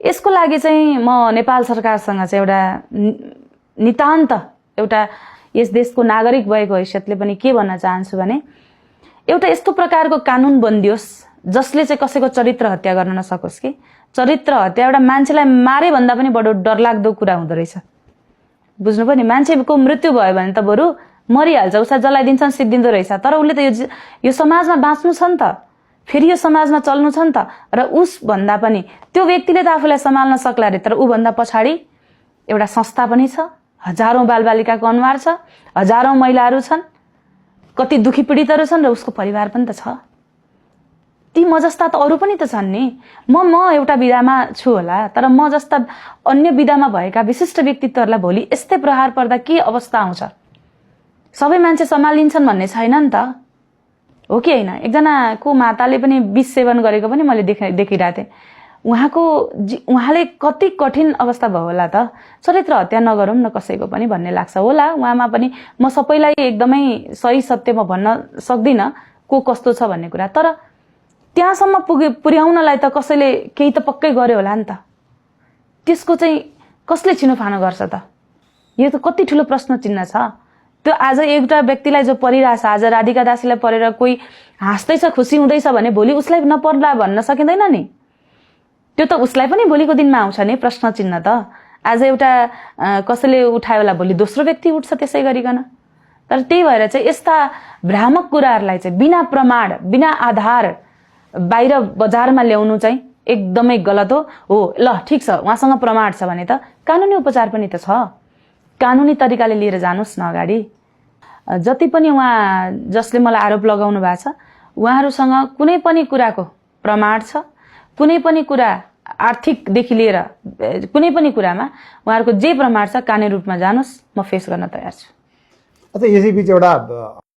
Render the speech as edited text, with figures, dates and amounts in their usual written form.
यसको लागि चाहिँ म नेपाल सरकारसँग चाहिँ एउटा नितान्त एउटा यस देशको नागरिक भएको हैसियतले पनि के भन्न चाहन्छु भने एउटा यस्तो प्रकारको कानुन बनिदियोस् जसले चाहिँ कसैको चरित्र हत्या गर्न नसकोस् कि चरित्र हत्या एउटा मान्छेलाई मारे भन्दा पनि बडो डरलाग्दो कुरा हुँदो रहेछ। बुझ्नु पनि मान्छेको मृत्यु भयो भने त बरु मरिहाल्छ, उसलाई जलाइदिन्छन्, सिद्धिँदो रहेछ, तर उसले त यो समाजमा बाँच्नु छ नि त, फेरि यो समाजमा चल्नु छ नि त। र उस भन्दा पनि त्यो व्यक्तिले त आफूलाई सम्हाल्न सक्ला रे, तर ऊ भन्दा पछाडि एउटा संस्था पनि छ, हजारौं बालबालिकाको अनुहार छ, हजारौं महिलाहरू छन्, कति दुखी पीडितहरू छन्, र उसको परिवार पनि त छ। ती म जस्ता त अरू पनि त छन् नि। म एउटा विधामा छु होला, तर म जस्ता अन्य विधामा भएका विशिष्ट व्यक्तित्वहरूलाई भोलि यस्तै प्रहार पर्दा के अवस्था आउँछ? सबै मान्छे सम्हालिन्छन् भन्ने छैन नि त, हो कि होइन? एकजनाको माताले पनि विष सेवन गरेको पनि मैले देखिरहेको थिएँ। उहाँले कति कठिन अवस्था भयो होला त। चरित्र हत्या नगरौँ न कसैको पनि भन्ने लाग्छ होला उहाँमा पनि। म सबैलाई एकदमै सही सत्य म भन्न सक्दिनँ को कस्तो छ भन्ने कुरा, तर त्यहाँसम्म पुर्याउनलाई त कसैले केही त पक्कै गर्यो होला नि त। त्यसको चाहिँ कसले छिनोफानो गर्छ त? यो त कति ठुलो प्रश्न चिन्ह छ। त्यो आज एउटा व्यक्तिलाई जो परिरहेछ, आज राधिका दासीलाई परेर कोही हाँस्दैछ, खुसी हुँदैछ भने भोलि उसलाई नपर्ला भन्न सकिँदैन नि। त्यो त उसलाई पनि भोलिको दिनमा आउँछ नि प्रश्न चिन्ह त। आज एउटा कसैले उठायो होला, भोलि दोस्रो व्यक्ति उठ्छ त्यसै गरिकन। तर त्यही भएर चाहिँ यस्ता भ्रामक कुराहरूलाई चाहिँ बिना प्रमाण, बिना आधार बाहिर बजारमा ल्याउनु चाहिँ एकदमै गलत हो। ल ठिक छ, उहाँसँग प्रमाण छ भने त कानुनी उपचार पनि त छ, कानुनी तरिकाले लिएर जानुस् न अगाडि। जति पनि उहाँ जसले मलाई आरोप लगाउनु भएको छ उहाँहरूसँग कुनै पनि कुराको प्रमाण छ, कुनै पनि कुरा आर्थिकदेखि लिएर कुनै पनि कुरामा उहाँहरूको जे प्रमाण छ कानुनी रूपमा जानुस्, म फेस गर्न तयार छु। अच्छा, यसैबीच एउटा